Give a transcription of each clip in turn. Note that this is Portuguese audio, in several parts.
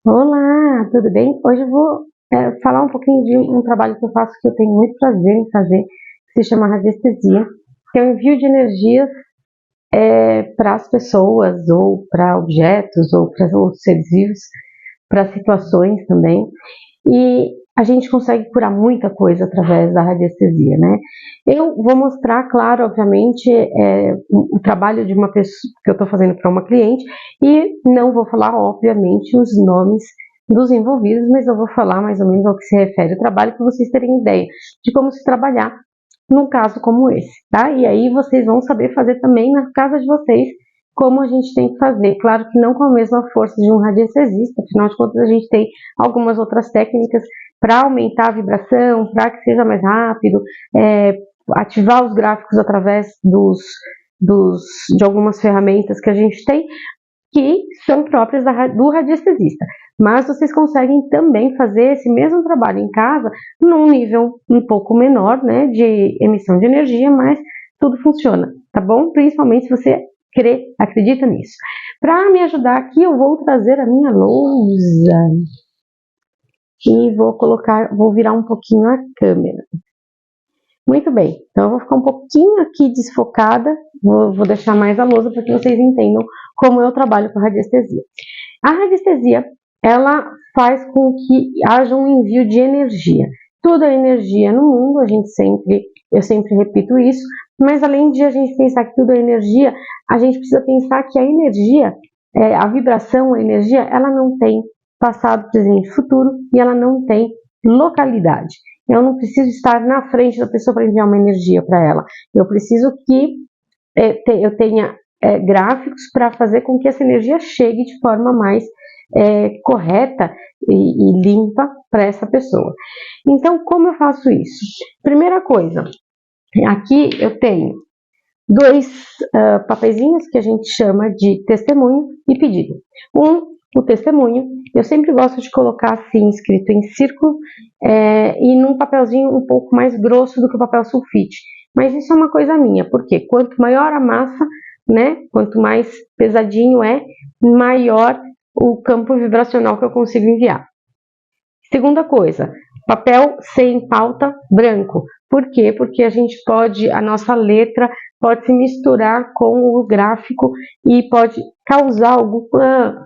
Olá, tudo bem? Hoje eu vou falar um pouquinho de um trabalho que eu faço que eu tenho muito prazer em fazer, que se chama radiestesia, que é o envio de energias para as pessoas, ou para objetos, ou para outros seres vivos, para situações também. E a gente consegue curar muita coisa através da radiestesia, né? Eu vou mostrar, claro, obviamente, o trabalho de uma pessoa que eu estou fazendo para uma cliente e não vou falar, obviamente, os nomes dos envolvidos, mas eu vou falar mais ou menos ao que se refere ao trabalho para vocês terem ideia de como se trabalhar num caso como esse, tá? E aí vocês vão saber fazer também na casa de vocês como a gente tem que fazer. Claro que não com a mesma força de um radiestesista, afinal de contas a gente tem algumas outras técnicas para aumentar a vibração, para que seja mais rápido, ativar os gráficos através de algumas ferramentas que a gente tem, que são próprias do radiestesista. Mas vocês conseguem também fazer esse mesmo trabalho em casa, num nível um pouco menor, né, de emissão de energia, mas tudo funciona, tá bom? Principalmente se você acredita nisso. Para me ajudar aqui, eu vou trazer a minha lousa e vou virar um pouquinho a câmera. Muito bem, então eu vou ficar um pouquinho aqui desfocada, vou deixar mais a lousa para que vocês entendam como eu trabalho com a radiestesia. A radiestesia, ela faz com que haja um envio de energia. Tudo é energia no mundo, eu sempre repito isso, mas além de a gente pensar que tudo é energia, a gente precisa pensar que a energia, a vibração, a energia, ela não tem passado, presente e futuro, e ela não tem localidade. Eu não preciso estar na frente da pessoa para enviar uma energia para ela. Eu preciso que eu tenha gráficos para fazer com que essa energia chegue de forma mais correta e limpa para essa pessoa. Então, como eu faço isso? Primeira coisa, aqui eu tenho dois papeizinhos que a gente chama de testemunho e pedido. O testemunho, eu sempre gosto de colocar assim, escrito em círculo, e num papelzinho um pouco mais grosso do que o papel sulfite. Mas isso é uma coisa minha, porque quanto maior a massa, né, quanto mais pesadinho maior o campo vibracional que eu consigo enviar. Segunda coisa, papel sem pauta branco. Por quê? Porque a nossa letra pode se misturar com o gráfico e pode causar alguma,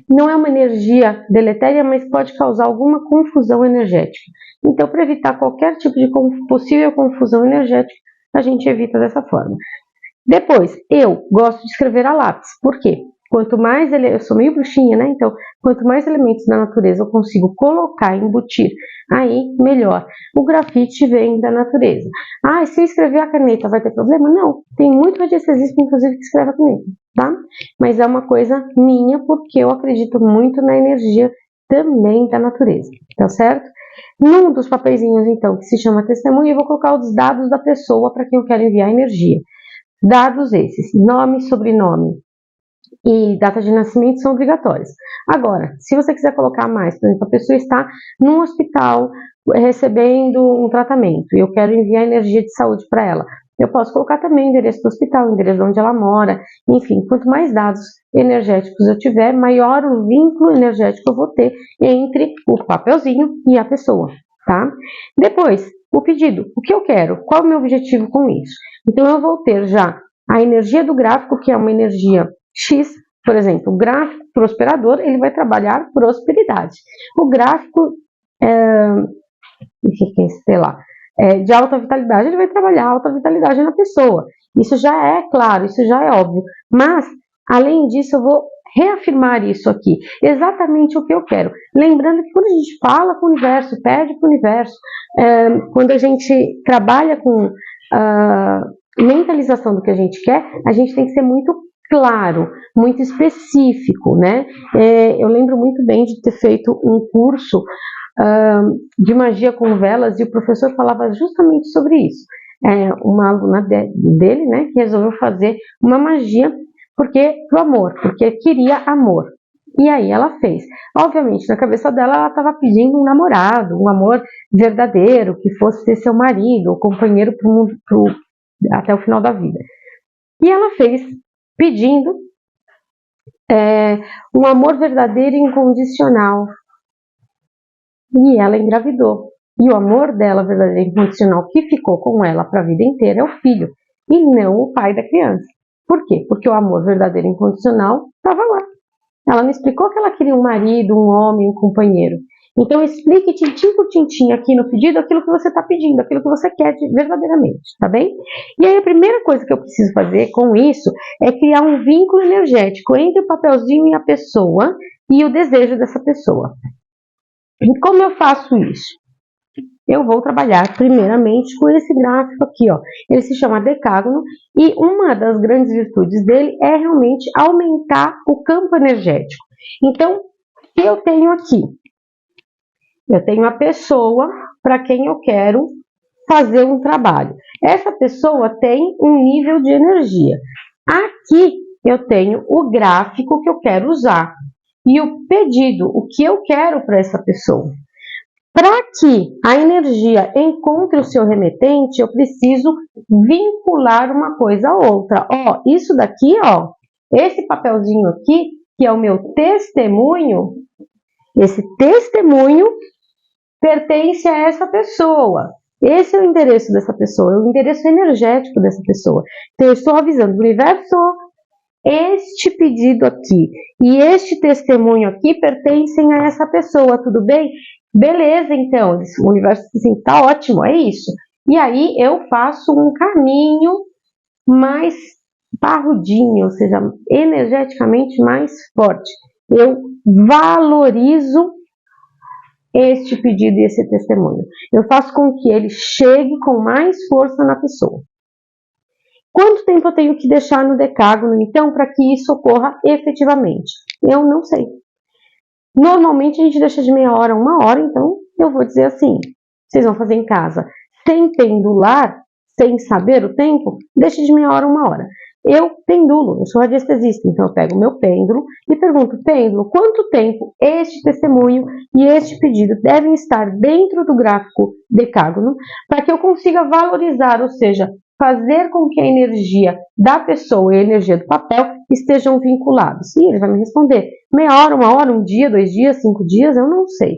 não é uma energia deletéria, mas pode causar alguma confusão energética. Então, para evitar qualquer tipo de possível confusão energética, a gente evita dessa forma. Depois, eu gosto de escrever a lápis. Por quê? Quanto mais eu sou meio bruxinha, né? Então, quanto mais elementos da natureza eu consigo colocar, embutir, aí melhor. O grafite vem da natureza. Ah, se eu escrever a caneta vai ter problema? Não. Tem muito radiestesista, inclusive, que escreve a caneta, tá? Mas é uma coisa minha, porque eu acredito muito na energia também da natureza, tá certo? Num dos papeizinhos, então, que se chama testemunho, eu vou colocar os dados da pessoa para quem eu quero enviar energia. Dados esses, nome, sobrenome e data de nascimento são obrigatórios. Agora, se você quiser colocar mais, por exemplo, a pessoa está num hospital recebendo um tratamento e eu quero enviar energia de saúde para ela, eu posso colocar também o endereço do hospital, o endereço onde ela mora, enfim, quanto mais dados energéticos eu tiver, maior o vínculo energético eu vou ter entre o papelzinho e a pessoa, tá? Depois, o pedido, o que eu quero, qual é o meu objetivo com isso? Então, eu vou ter já a energia do gráfico, que é uma energia X, por exemplo, o gráfico prosperador, ele vai trabalhar prosperidade. O gráfico, sei lá, de alta vitalidade, ele vai trabalhar alta vitalidade na pessoa. Isso já é claro, isso já é óbvio. Mas, além disso, eu vou reafirmar isso aqui, exatamente o que eu quero. Lembrando que quando a gente fala com o universo, pede para o universo, quando a gente trabalha com mentalização do que a gente quer, a gente tem que ser muito claro, muito específico, né? Eu lembro muito bem de ter feito um curso de magia com velas e o professor falava justamente sobre isso. Uma aluna dele, né, que resolveu fazer uma magia pro amor, porque queria amor. E aí ela fez. Obviamente, na cabeça dela, ela estava pedindo um namorado, um amor verdadeiro, que fosse ser seu marido, ou companheiro até o final da vida. E ela fez pedindo um amor verdadeiro e incondicional. E ela engravidou. E o amor dela verdadeiro e incondicional que ficou com ela para a vida inteira é o filho, e não o pai da criança. Por quê? Porque o amor verdadeiro e incondicional estava lá. Ela me explicou que ela queria um marido, um homem, um companheiro. Então explique tintim por tintim aqui no pedido aquilo que você está pedindo, aquilo que você quer verdadeiramente, tá bem? E aí a primeira coisa que eu preciso fazer com isso é criar um vínculo energético entre o papelzinho e a pessoa e o desejo dessa pessoa. E como eu faço isso? Eu vou trabalhar primeiramente com esse gráfico aqui, ó. Ele se chama decágono e uma das grandes virtudes dele é realmente aumentar o campo energético. Então, o que eu tenho aqui? Eu tenho a pessoa para quem eu quero fazer um trabalho. Essa pessoa tem um nível de energia. Aqui eu tenho o gráfico que eu quero usar e o pedido, o que eu quero para essa pessoa. Para que a energia encontre o seu remetente, eu preciso vincular uma coisa a outra. Ó, isso daqui, ó, esse papelzinho aqui, que é o meu testemunho, esse testemunho pertence a essa pessoa. Esse é o endereço dessa pessoa, é o endereço energético dessa pessoa. Então, eu estou avisando o universo, este pedido aqui e este testemunho aqui pertencem a essa pessoa, tudo bem? Beleza, então, o universo assim, tá ótimo, é isso. E aí eu faço um caminho mais parrudinho, ou seja, energeticamente mais forte. Eu valorizo este pedido e esse testemunho. Eu faço com que ele chegue com mais força na pessoa. Quanto tempo eu tenho que deixar no decágono, então, para que isso ocorra efetivamente? Eu não sei. Normalmente a gente deixa de meia hora a uma hora, então eu vou dizer assim, vocês vão fazer em casa sem pendular, sem saber o tempo, deixa de meia hora a uma hora. Eu pendulo, eu sou radiestesista, então eu pego o meu pêndulo e pergunto, pêndulo, quanto tempo este testemunho e este pedido devem estar dentro do gráfico decágono para que eu consiga valorizar, ou seja, fazer com que a energia da pessoa e a energia do papel estejam vinculados. E ele vai me responder, meia hora, uma hora, um dia, 2 dias, 5 dias, eu não sei.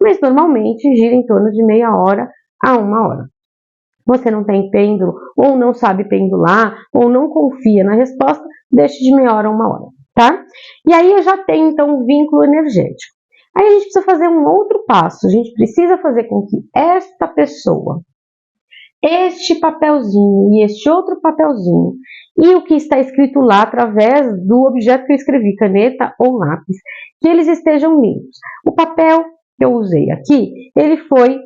Mas normalmente gira em torno de meia hora a uma hora. Você não tem pêndulo, ou não sabe pendular, ou não confia na resposta, deixe de meia hora a uma hora, tá? E aí eu já tenho, então, um vínculo energético. Aí a gente precisa fazer um outro passo, a gente precisa fazer com que esta pessoa, este papelzinho e este outro papelzinho, e o que está escrito lá através do objeto que eu escrevi, caneta ou lápis, que eles estejam limpos. O papel que eu usei aqui, ele foi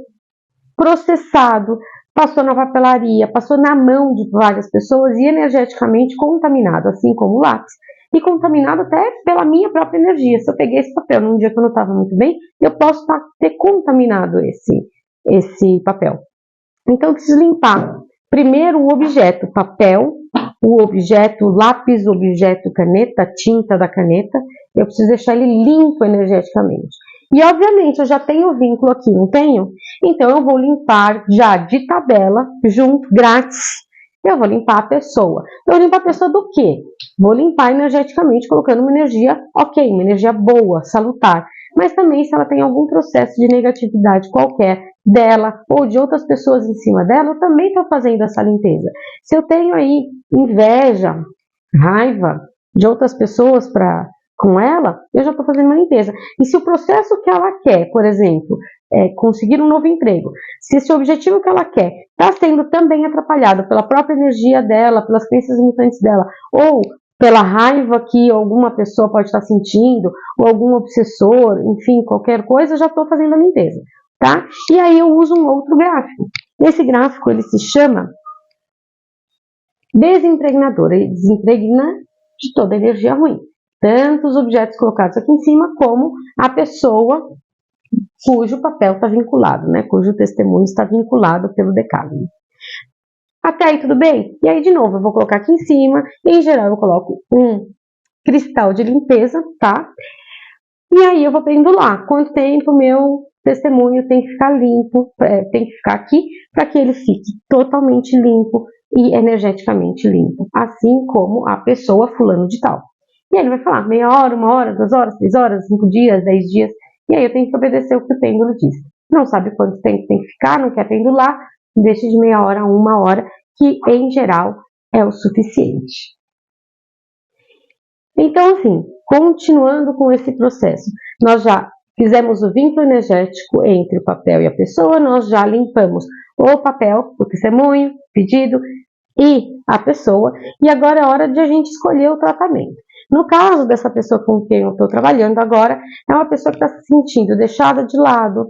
processado, passou na papelaria, passou na mão de várias pessoas e energeticamente contaminado, assim como o lápis. E contaminado até pela minha própria energia. Se eu peguei esse papel num dia que eu não estava muito bem, eu posso ter contaminado esse papel. Então, eu preciso limpar primeiro o objeto papel, o objeto lápis, o objeto caneta, tinta da caneta. Eu preciso deixar ele limpo energeticamente. E, obviamente, eu já tenho o vínculo aqui, não tenho? Então, eu vou limpar já de tabela, junto, grátis. Eu vou limpar a pessoa. Eu vou limpar a pessoa do quê? Vou limpar energeticamente, colocando uma energia ok, uma energia boa, salutar. Mas também se ela tem algum processo de negatividade qualquer dela ou de outras pessoas em cima dela, eu também estou fazendo essa limpeza. Se eu tenho aí inveja, raiva de outras pessoas com ela, eu já estou fazendo uma limpeza. E se o processo que ela quer, por exemplo, é conseguir um novo emprego, se esse objetivo que ela quer está sendo também atrapalhado pela própria energia dela, pelas crenças limitantes dela, ou pela raiva que alguma pessoa pode estar sentindo, ou algum obsessor, enfim, qualquer coisa, eu já estou fazendo a limpeza, tá? E aí eu uso um outro gráfico. Esse gráfico, ele se chama desimpregnador. Ele desimpregna de toda a energia ruim. Tanto os objetos colocados aqui em cima, como a pessoa cujo papel está vinculado, né? Cujo testemunho está vinculado pelo decágono. Até aí tudo bem? E aí de novo eu vou colocar aqui em cima, em geral eu coloco um cristal de limpeza, tá? E aí eu vou pendular quanto tempo meu testemunho tem que ficar limpo, tem que ficar aqui, para que ele fique totalmente limpo e energeticamente limpo, assim como a pessoa fulano de tal. E aí ele vai falar meia hora, 1 hora, 2 horas, 3 horas, 5 dias, 10 dias. E aí eu tenho que obedecer o que o pêndulo diz. Não sabe quanto tempo tem que ficar, não quer pendular, deixa de meia hora a 1 hora, que em geral é o suficiente. Então, assim, continuando com esse processo, nós já fizemos o vínculo energético entre o papel e a pessoa, nós já limpamos o papel, o testemunho, pedido e a pessoa, e agora é hora de a gente escolher o tratamento. No caso dessa pessoa com quem eu estou trabalhando agora, é uma pessoa que está se sentindo deixada de lado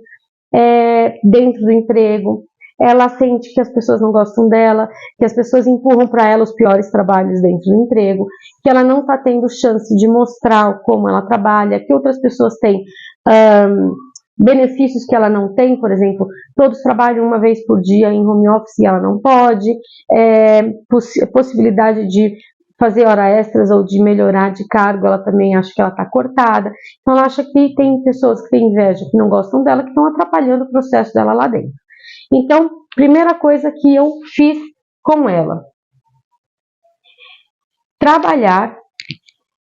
dentro do emprego, ela sente que as pessoas não gostam dela, que as pessoas empurram para ela os piores trabalhos dentro do emprego, que ela não está tendo chance de mostrar como ela trabalha, que outras pessoas têm benefícios que ela não tem, por exemplo, todos trabalham 1 vez por dia em home office e ela não pode, possibilidade de fazer hora extras ou de melhorar de cargo, ela também acha que ela está cortada, então ela acha que tem pessoas que têm inveja, que não gostam dela, que estão atrapalhando o processo dela lá dentro. Então, primeira coisa que eu fiz com ela, trabalhar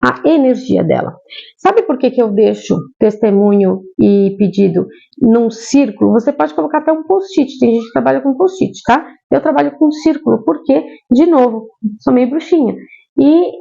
a energia dela. Sabe por que eu deixo testemunho e pedido num círculo? Você pode colocar até um post-it, tem gente que trabalha com post-it, tá? Eu trabalho com círculo, porque, de novo, sou meio bruxinha. E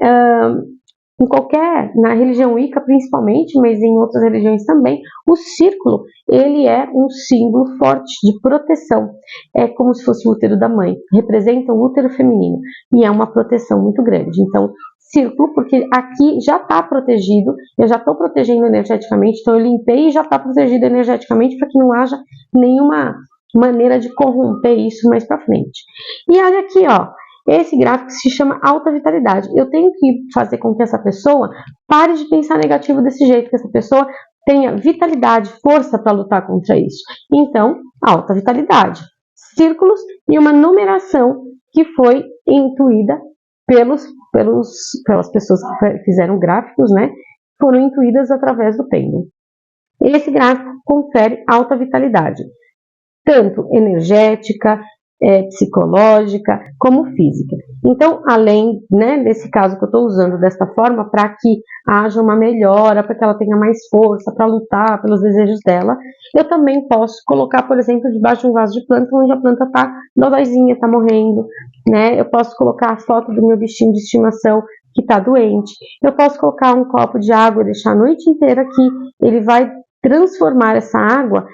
na religião Wicca principalmente, mas em outras religiões também, o círculo, ele é um símbolo forte de proteção. É como se fosse o útero da mãe, representa o útero feminino, e é uma proteção muito grande. Então, círculo, porque aqui já está protegido, eu já estou protegendo energeticamente, então eu limpei e já está protegido energeticamente para que não haja nenhuma maneira de corromper isso mais para frente. E olha aqui, ó, esse gráfico se chama alta vitalidade. Eu tenho que fazer com que essa pessoa pare de pensar negativo desse jeito, que essa pessoa tenha vitalidade, força para lutar contra isso. Então, alta vitalidade, círculos e uma numeração que foi intuída pelas pessoas que fizeram gráficos, né? Foram intuídas através do pêndulo. Esse gráfico confere alta vitalidade, tanto energética, psicológica, como física. Então, além, né, desse caso que eu estou usando desta forma, para que haja uma melhora, para que ela tenha mais força para lutar pelos desejos dela, eu também posso colocar, por exemplo, debaixo de um vaso de planta, onde a planta está dodóizinha, está morrendo, né? Eu posso colocar a foto do meu bichinho de estimação que está doente. Eu posso colocar um copo de água e deixar a noite inteira aqui. Ele vai transformar essa água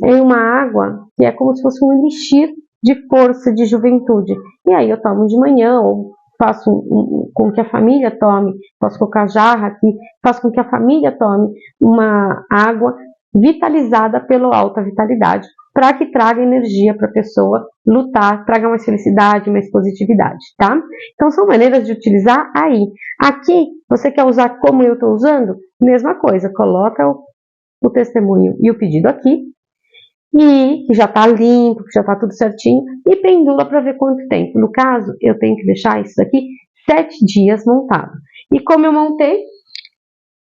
em uma água que é como se fosse um elixir de força, de juventude. E aí eu tomo de manhã, ou faço com que a família tome, posso colocar jarra aqui, faço com que a família tome uma água vitalizada pela alta vitalidade, para que traga energia para a pessoa lutar, traga mais felicidade, mais positividade, tá? Então são maneiras de utilizar aí. Aqui, você quer usar como eu estou usando? Mesma coisa, coloca o testemunho e o pedido aqui, e que já está limpo, que já está tudo certinho, e pendula para ver quanto tempo. No caso, eu tenho que deixar isso aqui 7 dias montado. E como eu montei?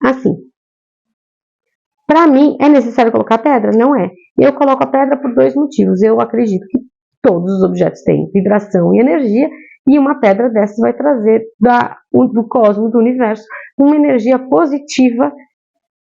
Assim. Para mim, é necessário colocar pedra? Não é. Eu coloco a pedra por 2 motivos. Eu acredito que todos os objetos têm vibração e energia, e uma pedra dessa vai trazer do cosmos, do universo, uma energia positiva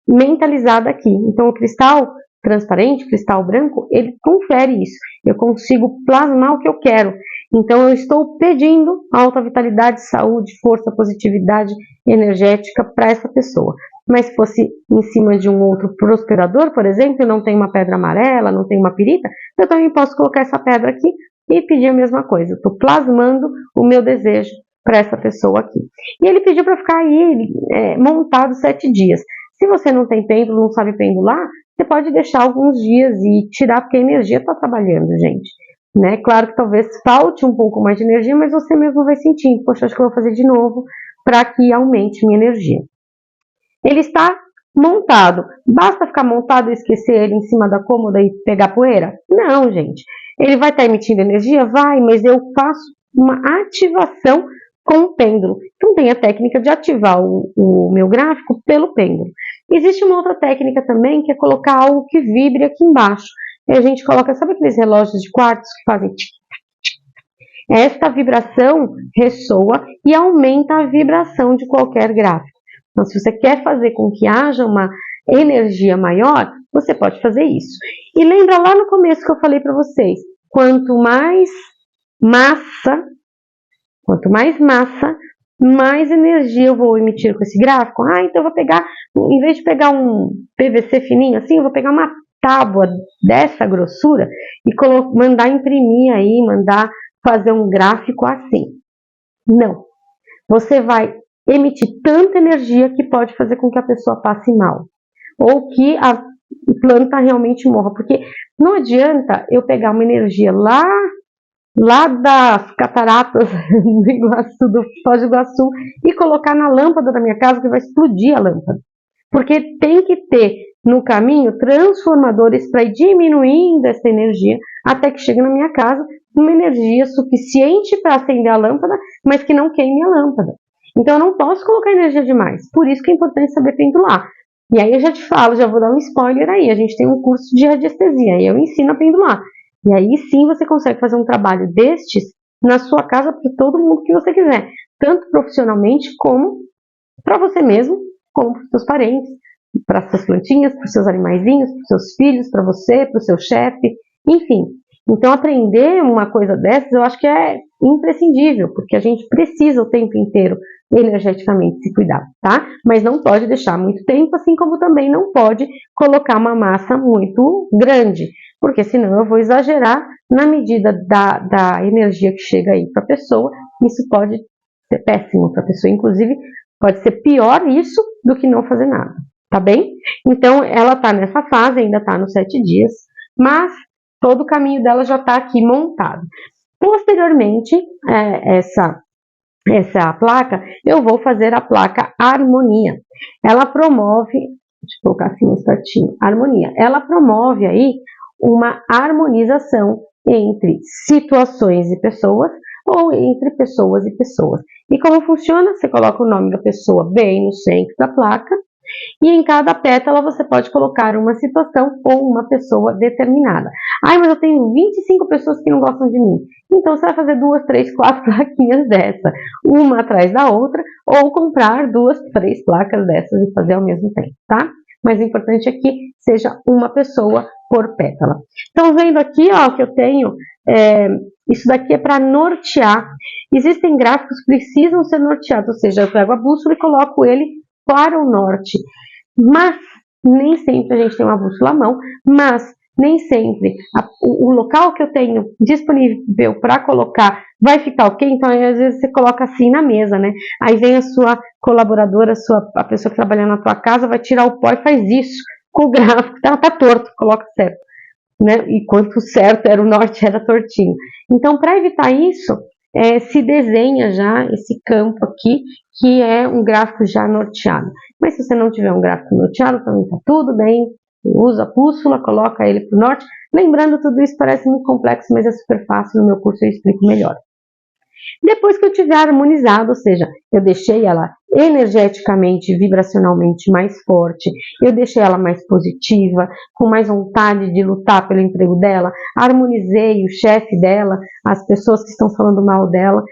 mentalizada aqui. Então, o cristal transparente, cristal branco, ele confere isso. Eu consigo plasmar o que eu quero. Então, eu estou pedindo alta vitalidade, saúde, força, positividade energética para essa pessoa. Mas se fosse em cima de um outro prosperador, por exemplo, e não tem uma pedra amarela, não tem uma pirita, eu também posso colocar essa pedra aqui e pedir a mesma coisa. Eu estou plasmando o meu desejo para essa pessoa aqui. E ele pediu para ficar aí montado 7 dias. Se você não tem pêndulo, não sabe pendular, você pode deixar alguns dias e tirar, porque a energia está trabalhando, gente. Né? Claro que talvez falte um pouco mais de energia, mas você mesmo vai sentindo. Poxa, acho que eu vou fazer de novo para que aumente minha energia. Ele está montado. Basta ficar montado e esquecer ele em cima da cômoda e pegar poeira? Não, gente. Ele vai estar emitindo energia? Vai, mas eu faço uma ativação com o pêndulo. Então tem a técnica de ativar o meu gráfico pelo pêndulo. Existe uma outra técnica também, que é colocar algo que vibre aqui embaixo. E a gente coloca, sabe aqueles relógios de quartzo que fazem tic-tac? Esta vibração ressoa e aumenta a vibração de qualquer gráfico. Então, se você quer fazer com que haja uma energia maior, você pode fazer isso. E lembra lá no começo que eu falei para vocês, quanto mais massa, mais energia eu vou emitir com esse gráfico. Então eu vou pegar, em vez de pegar um PVC fininho assim, eu vou pegar uma tábua dessa grossura e mandar imprimir aí, mandar fazer um gráfico assim. Não. Você vai emitir tanta energia que pode fazer com que a pessoa passe mal. Ou que a planta realmente morra. Porque não adianta eu pegar uma energia lá das cataratas do Iguaçu, do Foz do Iguaçu, e colocar na lâmpada da minha casa, que vai explodir a lâmpada. Porque tem que ter no caminho transformadores para ir diminuindo essa energia até que chegue na minha casa uma energia suficiente para acender a lâmpada, mas que não queime a lâmpada. Então eu não posso colocar energia demais. Por isso que é importante saber pendular. E aí eu já te falo, já vou dar um spoiler aí. A gente tem um curso de radiestesia e eu ensino a pendular. E aí sim você consegue fazer um trabalho destes na sua casa para todo mundo que você quiser. Tanto profissionalmente como para você mesmo, como para os seus parentes, para as suas plantinhas, para os seus animaizinhos, para os seus filhos, para você, para o seu chefe, enfim. Então aprender uma coisa dessas eu acho que é imprescindível, porque a gente precisa o tempo inteiro energeticamente se cuidar, tá? Mas não pode deixar muito tempo, assim como também não pode colocar uma massa muito grande, porque senão eu vou exagerar na medida da energia que chega aí para a pessoa, isso pode ser péssimo para a pessoa, inclusive pode ser pior isso do que não fazer nada, tá bem? Então ela está nessa fase, ainda está nos 7 dias, mas todo o caminho dela já está aqui montado. Posteriormente, essa placa, eu vou fazer a placa Harmonia. Ela promove, deixa eu colocar assim mais pertinho, Harmonia. Ela promove aí uma harmonização entre situações e pessoas ou entre pessoas e pessoas. E como funciona? Você coloca o nome da pessoa bem no centro da placa e em cada pétala você pode colocar uma situação ou uma pessoa determinada. Mas eu tenho 25 pessoas que não gostam de mim. Então você vai fazer 2, 3, 4 plaquinhas dessa, uma atrás da outra, ou comprar 2, 3 placas dessas e fazer ao mesmo tempo, tá? Mas o importante é que seja uma pessoa por pétala. Então, vendo aqui, ó, que eu tenho, isso daqui é para nortear. Existem gráficos que precisam ser norteados, ou seja, eu pego a bússola e coloco ele para o norte. Mas nem sempre a gente tem uma bússola à mão, mas nem sempre o local que eu tenho disponível para colocar vai ficar ok, então às vezes você coloca assim na mesa, né? Aí vem a sua colaboradora, a pessoa que trabalha na tua casa, vai tirar o pó e faz isso com o gráfico, tá torto, coloca certo, né? E quanto certo era o norte, era tortinho. Então, para evitar isso, se desenha já esse campo aqui, que é um gráfico já norteado. Mas se você não tiver um gráfico norteado, também está tudo bem. Usa a bússola, coloca ele para o norte. Lembrando, tudo isso parece muito complexo, mas é super fácil. No meu curso eu explico melhor. Depois que eu tiver harmonizado, ou seja, eu deixei ela energeticamente, vibracionalmente mais forte, eu deixei ela mais positiva, com mais vontade de lutar pelo emprego dela, harmonizei o chefe dela, as pessoas que estão falando mal dela.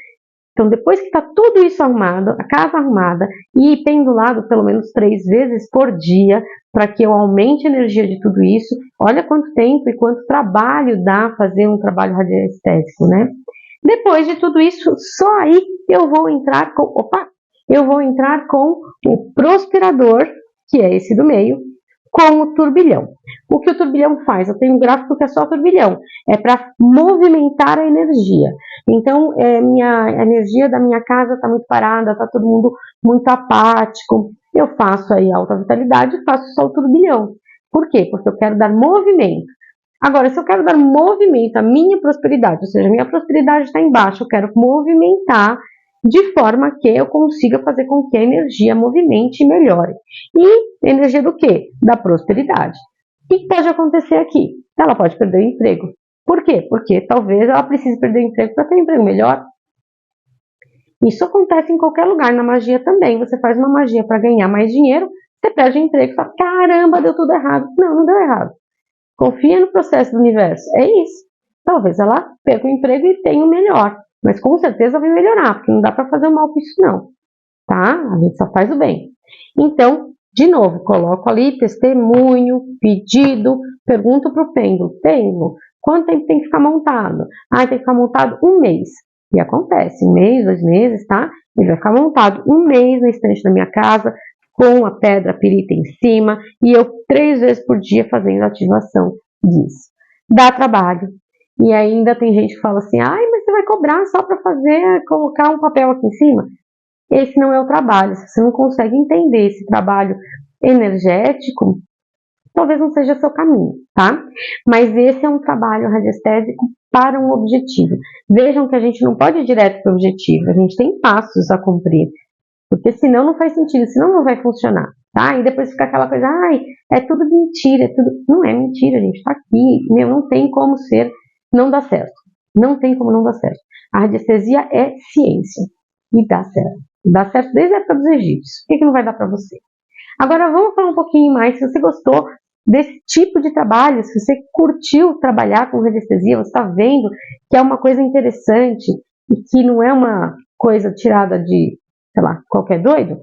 Então, depois que está tudo isso arrumado, a casa arrumada e pendulado pelo menos 3 vezes por dia, para que eu aumente a energia de tudo isso, olha quanto tempo e quanto trabalho dá fazer um trabalho radiestésico, né? Depois de tudo isso, só aí eu vou entrar com o prosperador, que é esse do meio, com o turbilhão. O que o turbilhão faz? Eu tenho um gráfico que é só turbilhão, é para movimentar a energia. Então, a energia da minha casa está muito parada, está todo mundo muito apático. Eu faço aí alta vitalidade e faço só o turbilhão. Por quê? Porque eu quero dar movimento. Agora, se eu quero dar movimento à minha prosperidade, ou seja, a minha prosperidade está embaixo, eu quero movimentar de forma que eu consiga fazer com que a energia movimente e melhore. E energia do quê? Da prosperidade. O que pode acontecer aqui? Ela pode perder o emprego. Por quê? Porque talvez ela precise perder o emprego para ter um emprego melhor. Isso acontece em qualquer lugar, na magia também. Você faz uma magia para ganhar mais dinheiro, você perde o emprego e fala, caramba, deu tudo errado. Não, não deu errado. Confia no processo do universo. É isso. Talvez ela perca o emprego e tenha o melhor. Mas com certeza vai melhorar, porque não dá para fazer o mal com isso não. Tá? A gente só faz o bem. Então, de novo, coloco ali testemunho, pedido, pergunto para o pêndulo, quanto tempo tem que ficar montado? Ah, tem que ficar montado 1 mês. E acontece, 1 mês, 2 meses, tá? Ele vai ficar montado 1 mês na estante da minha casa, com a pedra pirita em cima, e eu 3 vezes por dia fazendo ativação disso. Dá trabalho. E ainda tem gente que fala assim, ai, mas você vai cobrar só para fazer, colocar um papel aqui em cima? Esse não é o trabalho. Se você não consegue entender esse trabalho energético, talvez não seja seu caminho, tá? Mas esse é um trabalho radiestésico para um objetivo. Vejam que a gente não pode ir direto para o objetivo, a gente tem passos a cumprir, porque senão não faz sentido, senão não vai funcionar, tá? E depois fica aquela coisa, ai, é tudo mentira, é tudo... Não é mentira, a gente tá aqui, meu, não tem como ser, não dá certo. Não tem como não dar certo. A radiestesia é ciência e dá certo. Dá certo desde a época dos egípcios. Por que não vai dar para você? Agora vamos falar um pouquinho mais, se você gostou desse tipo de trabalho, se você curtiu trabalhar com radiestesia, você está vendo que é uma coisa interessante e que não é uma coisa tirada de, sei lá, qualquer doido,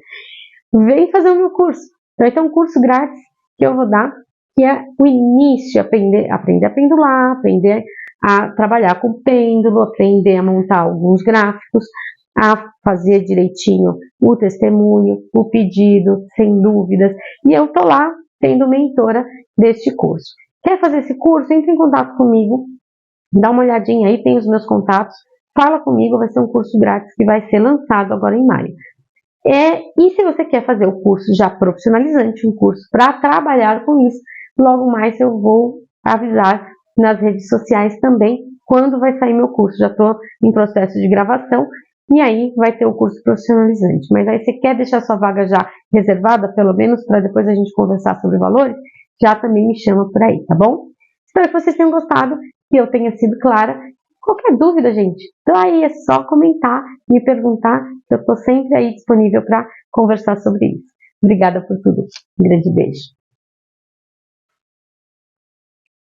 vem fazer o meu curso. Então, vai ter um curso grátis que eu vou dar, que é o início, aprender a pendular, aprender a trabalhar com pêndulo, aprender a montar alguns gráficos, a fazer direitinho o testemunho, o pedido, sem dúvidas. E eu tô lá sendo mentora deste curso. Quer fazer esse curso? Entre em contato comigo, dá uma olhadinha aí, tem os meus contatos, fala comigo, vai ser um curso grátis que vai ser lançado agora em maio. E se você quer fazer o curso já profissionalizante, um curso para trabalhar com isso, logo mais eu vou avisar nas redes sociais também quando vai sair meu curso. Já estou em processo de gravação e aí vai ter o curso profissionalizante. Mas aí você quer deixar sua vaga já reservada, pelo menos para depois a gente conversar sobre valores, já também me chama por aí, tá bom? Espero que vocês tenham gostado, que eu tenha sido clara. Qualquer dúvida, gente, então aí é só comentar, me perguntar, que eu estou sempre aí disponível para conversar sobre isso. Obrigada por tudo. Um grande beijo.